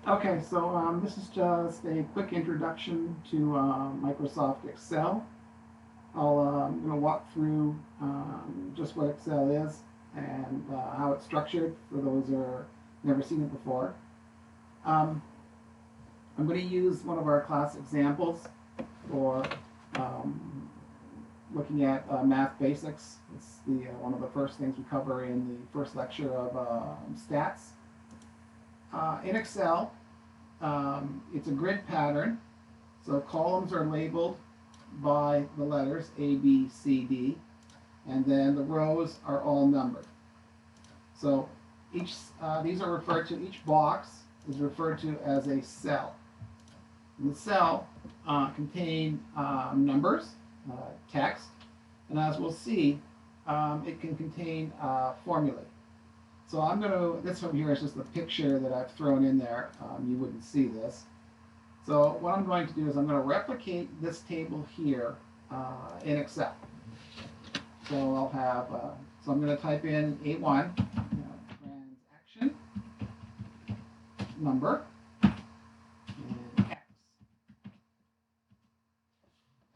Okay, so this is just a quick introduction to Microsoft Excel. I'm going to walk through just what Excel is and how it's structured for those who have never seen it before. Um, I'm going to use one of our class examples for um, looking at math basics. It's one of the first things we cover in the first lecture of stats. In Excel, it's a grid pattern, so columns are labeled by the letters A, B, C, D, and then the rows are all numbered. So these are referred to, each box is referred to as a cell. And the cell contain numbers, text, and as we'll see, it can contain formulae. So this one here is just a picture that I've thrown in there. You wouldn't see this. So what I'm going to do is I'm going to replicate this table here in Excel. So I'll have, so I'm going to type in A1, transaction number, and X.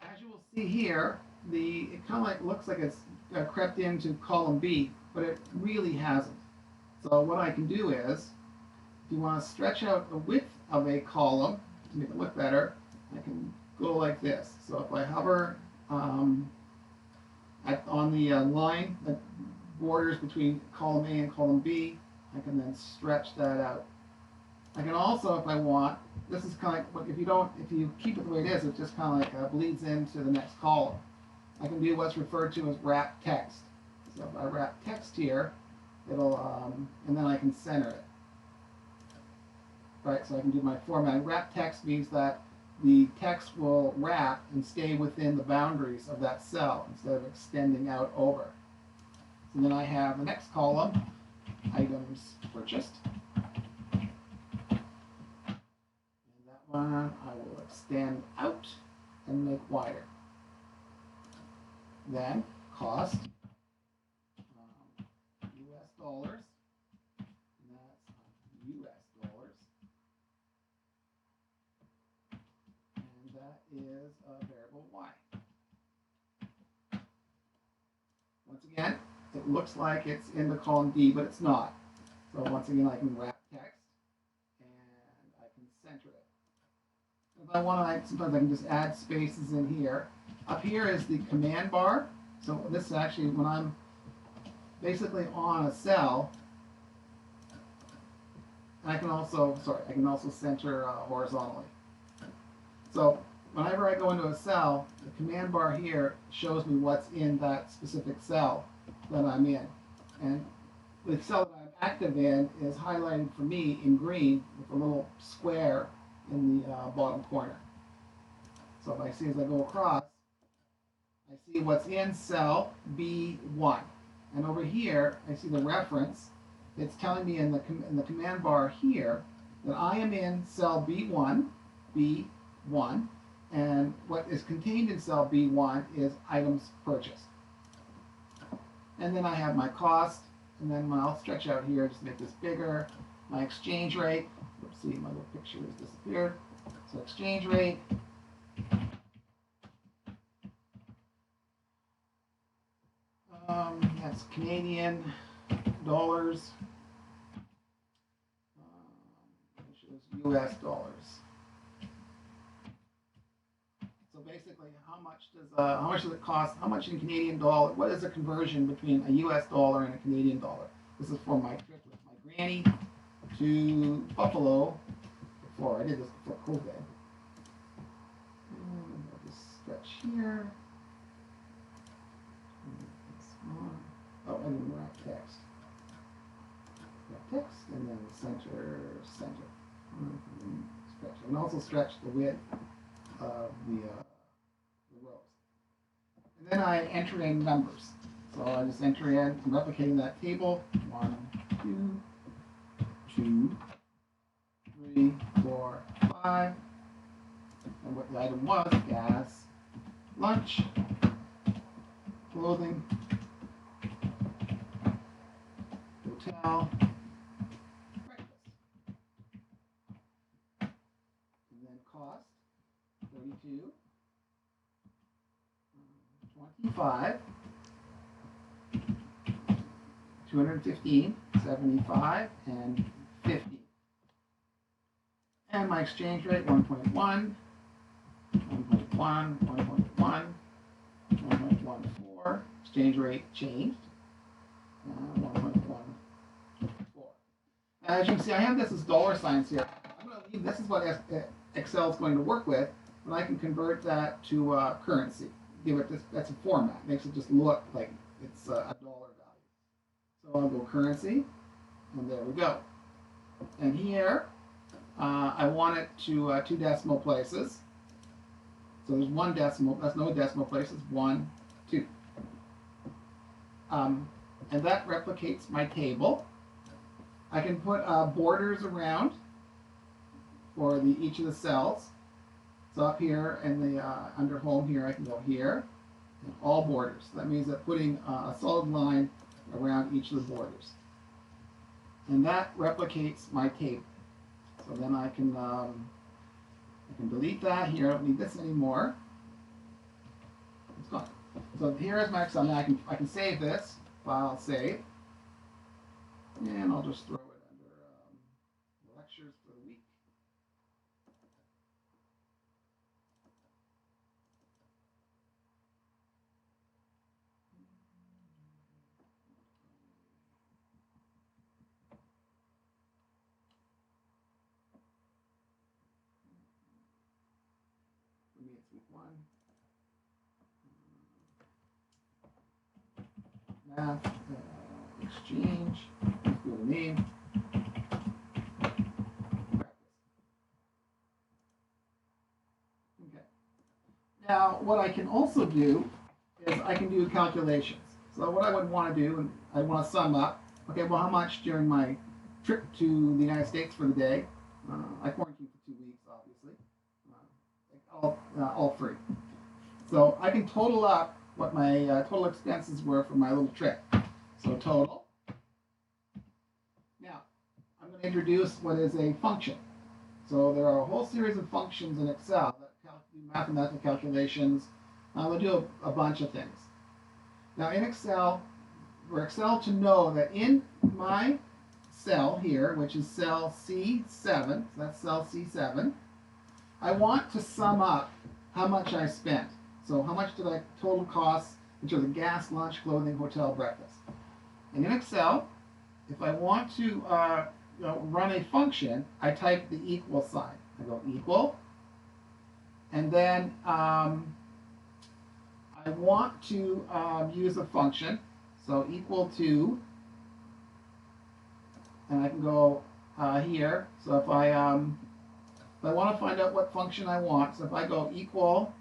As you will see here, it kind of looks like it's crept into column B, but it really hasn't. So what I can do is, if you want to stretch out the width of a column to make it look better, I can go like this. So if I hover on the line that borders between column A and column B, I can then stretch that out. I can also, if I want, this is kind of like, if you keep it the way it is, it just kind of like bleeds into the next column. I can do what's referred to as wrap text. So if I wrap text here, and then I can center it. Right, so I can do my format. Wrap text means that the text will wrap and stay within the boundaries of that cell instead of extending out over. So then I have the next column, items purchased. And that one I will extend out and make wider. Then cost. US dollars, and that's US dollars, and that is a variable Y. Once again, it looks like it's in the column D, but it's not. So once again, I can wrap text, and I can center it. If I want to, sometimes I can just add spaces in here. Up here is the command bar. So this is actually when I'm basically on a cell. I can also center horizontally. So whenever I go into a cell, the command bar here shows me what's in that specific cell that I'm in. And the cell that I'm active in is highlighted for me in green with a little square in the bottom corner. So if I see as I go across, I see what's in cell B1. And over here, I see the reference. It's telling me in the command bar here that I am in cell B1, and what is contained in cell B1 is items purchased. And then I have my cost, and then I'll stretch out here just to make this bigger. My exchange rate. Let's see, my little picture has disappeared. So exchange rate. That's Canadian dollars. Which is US dollars. So basically, how much does it cost? How much in Canadian dollar? What is the conversion between a US dollar and a Canadian dollar? This is for my trip with my granny to Buffalo. I did this before COVID. And I'll just stretch here. Oh, and then wrap text. Wrap text, and then center. Stretch. I can also stretch the width of the rows. And then I enter in numbers. So I just enter in, I'm replicating that table. 1, 2, 3, 4, 5. And what the item was: gas, lunch, clothing, hotel, breakfast. 22, 25, 215, 75, and 50. And my exchange rate 1.1, 1.1, 1.1, 1.14. Exchange rate changed. 1.14. As you can see, I have this as dollar signs here. I'm going to leave this is what Excel is going to work with, and I can convert that to currency. Give it this. That's a format. Makes it just look like it's a dollar value. So I'll go currency, and there we go. And here, I want it to 2 decimal places. So there's 1 decimal. That's no decimal places. 1, 2. And that replicates my table. I can put borders around for each of the cells. So up here in the under home here, I can go here, and all borders. That means that putting a solid line around each of the borders. And that replicates my table. So then I can delete that here. I don't need this anymore. It's gone. So here is my Excel. Now I can save this. File save. And I'll just throw it under lectures for the week. For me, it's week 1. Math, exchange, equal to name. Okay. Now, what I can also do is I can do calculations. So what I would want to do, and I want to sum up, okay, well, how much during my trip to the United States for the day? I quarantined for 2 weeks, obviously. All free. So I can total up what my total expenses were for my little trip. So total. Now, I'm going to introduce what is a function. So there are a whole series of functions in Excel that do mathematical calculations. We'll do a bunch of things. Now in Excel, for Excel to know that in my cell here, which is cell C7, so that's cell C7, I want to sum up how much I spent. So how much did I total costs in terms of gas, lunch, clothing, hotel, breakfast. And in Excel, if I want to run a function, I type the equal sign. I go equal, and then I want to use a function, so equal to, and I can go here. So if I want to find out what function I want, so if I go equal,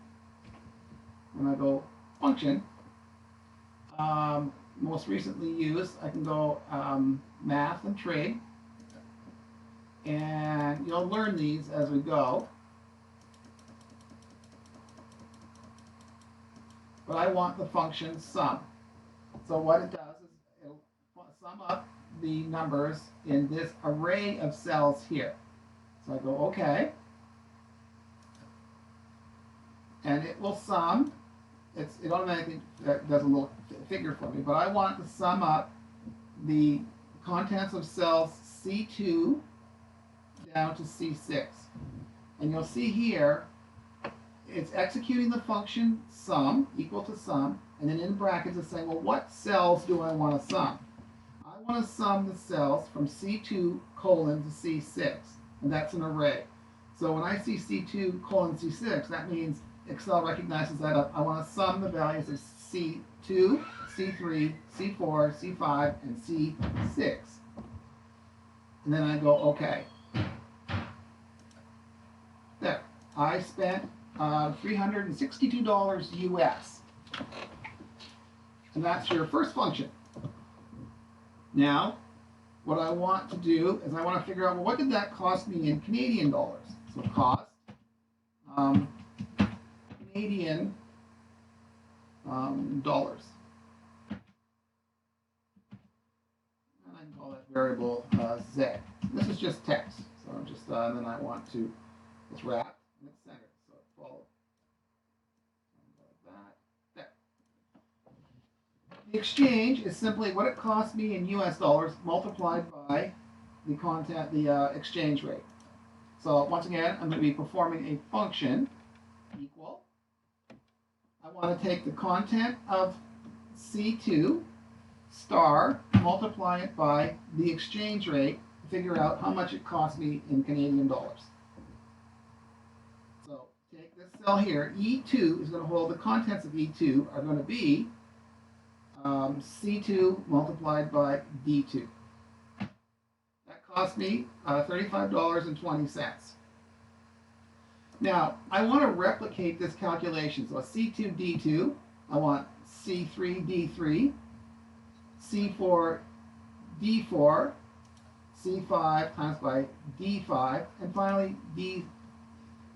and I go function, most recently used, I can go math and trade, and you'll learn these as we go. But I want the function sum. So what it does is it'll sum up the numbers in this array of cells here. So I go OK, and it will sum. It automatically does a little figure for me, but I want to sum up the contents of cells C2 down to C6. And you'll see here, it's executing the function sum, equal to sum, and then in brackets it's saying, well, what cells do I want to sum? I want to sum the cells from C2 colon to C6, and that's an array. So when I see C2 colon C6, that means Excel recognizes that I want to sum the values of C2, C3, C4, C5, and C6. And then I go, OK. There. I spent $362 US. And that's your first function. Now, what I want to do is I want to figure out, well, what did that cost me in Canadian dollars? So cost, Canadian dollars. And I can call that variable Z. This is just text. So I'm just, then I want to, it's wrapped and it's centered. So it follows. The exchange is simply what it costs me in US dollars multiplied by the exchange rate. So once again, I'm going to be performing a function equal. I want to take the content of C2 star, multiply it by the exchange rate, to figure out how much it costs me in Canadian dollars. So take this cell here, E2 is going to hold the contents of E2 are going to be C2 multiplied by D2. That cost me $35.20. Now, I want to replicate this calculation. So a C2 D2, I want C3 D3, C4 D4, C5 times by D5, and finally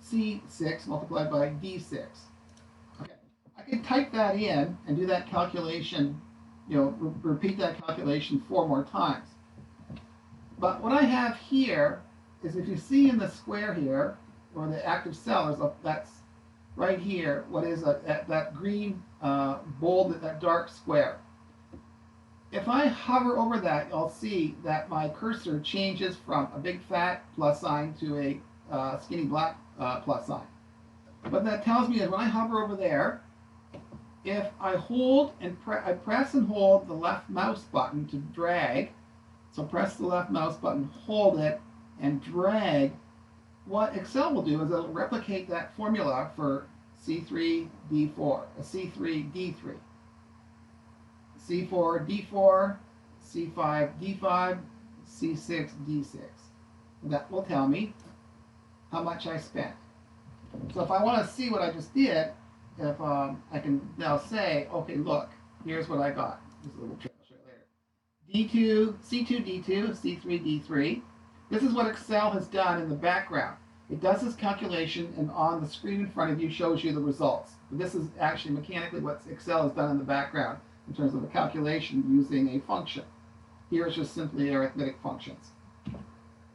C6 multiplied by D6. Okay, I can type that in and do that calculation, repeat that calculation 4 more times. But what I have here is, if you see in the square here, or the active cell, that's right here, what is that green bold, that dark square. If I hover over that, you'll see that my cursor changes from a big fat plus sign to a skinny black plus sign. What that tells me is when I hover over there, if I hold and I press and hold the left mouse button to drag, so press the left mouse button, hold it, and drag, what Excel will do is it'll replicate that formula for C3, D4, C3, D3, C4, D4, C5, D5, C6, D6. And that will tell me how much I spent. So if I want to see what I just did, if I can now say, okay, look, here's what I got. This is a little trick I'll show you later. D2, C2, D2, C3, D3. This is what Excel has done in the background. It does this calculation, and on the screen in front of you shows you the results. But this is actually mechanically what Excel has done in the background in terms of a calculation using a function. Here it's just simply arithmetic functions.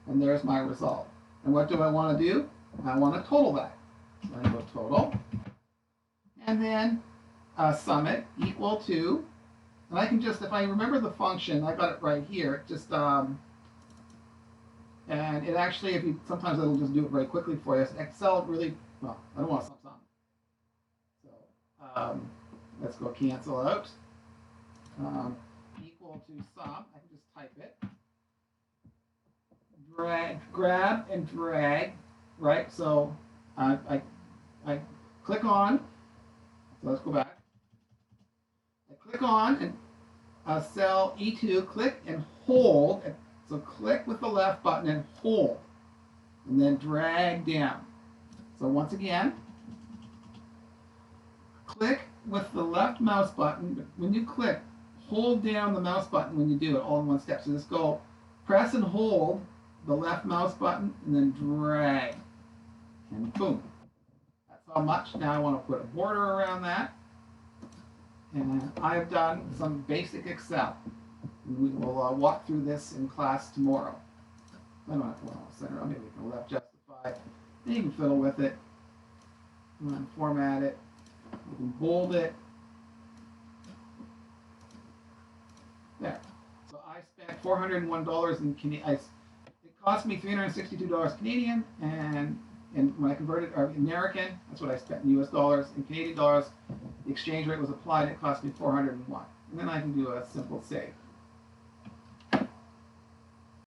And there's my result. And what do I want to do? I want to total that. So I go total. And then sum it equal to, and I can just, if I remember the function, I got it right here, just and it actually, sometimes it'll just do it very quickly for you. Excel really, well, I don't want to sum. So let's go cancel out. Equal to sum, I can just type it. Grab and drag, right? So I click on, so let's go back. I click on and cell E2, click and hold. So click with the left button and hold, and then drag down. So once again, click with the left mouse button, but when you click, hold down the mouse button when you do it all in one step. So just go press and hold the left mouse button and then drag, and boom. That's how much. Now I want to put a border around that, and I've done some basic Excel. We will walk through this in class tomorrow. I don't have to center. Maybe we can left justify. And you can fiddle with it. And then format it. You can bold it. There. So I spent $401 in Canadian. It cost me $362 Canadian, and when I converted American, that's what I spent in US dollars. In Canadian dollars, the exchange rate was applied. It cost me $401. And then I can do a simple save.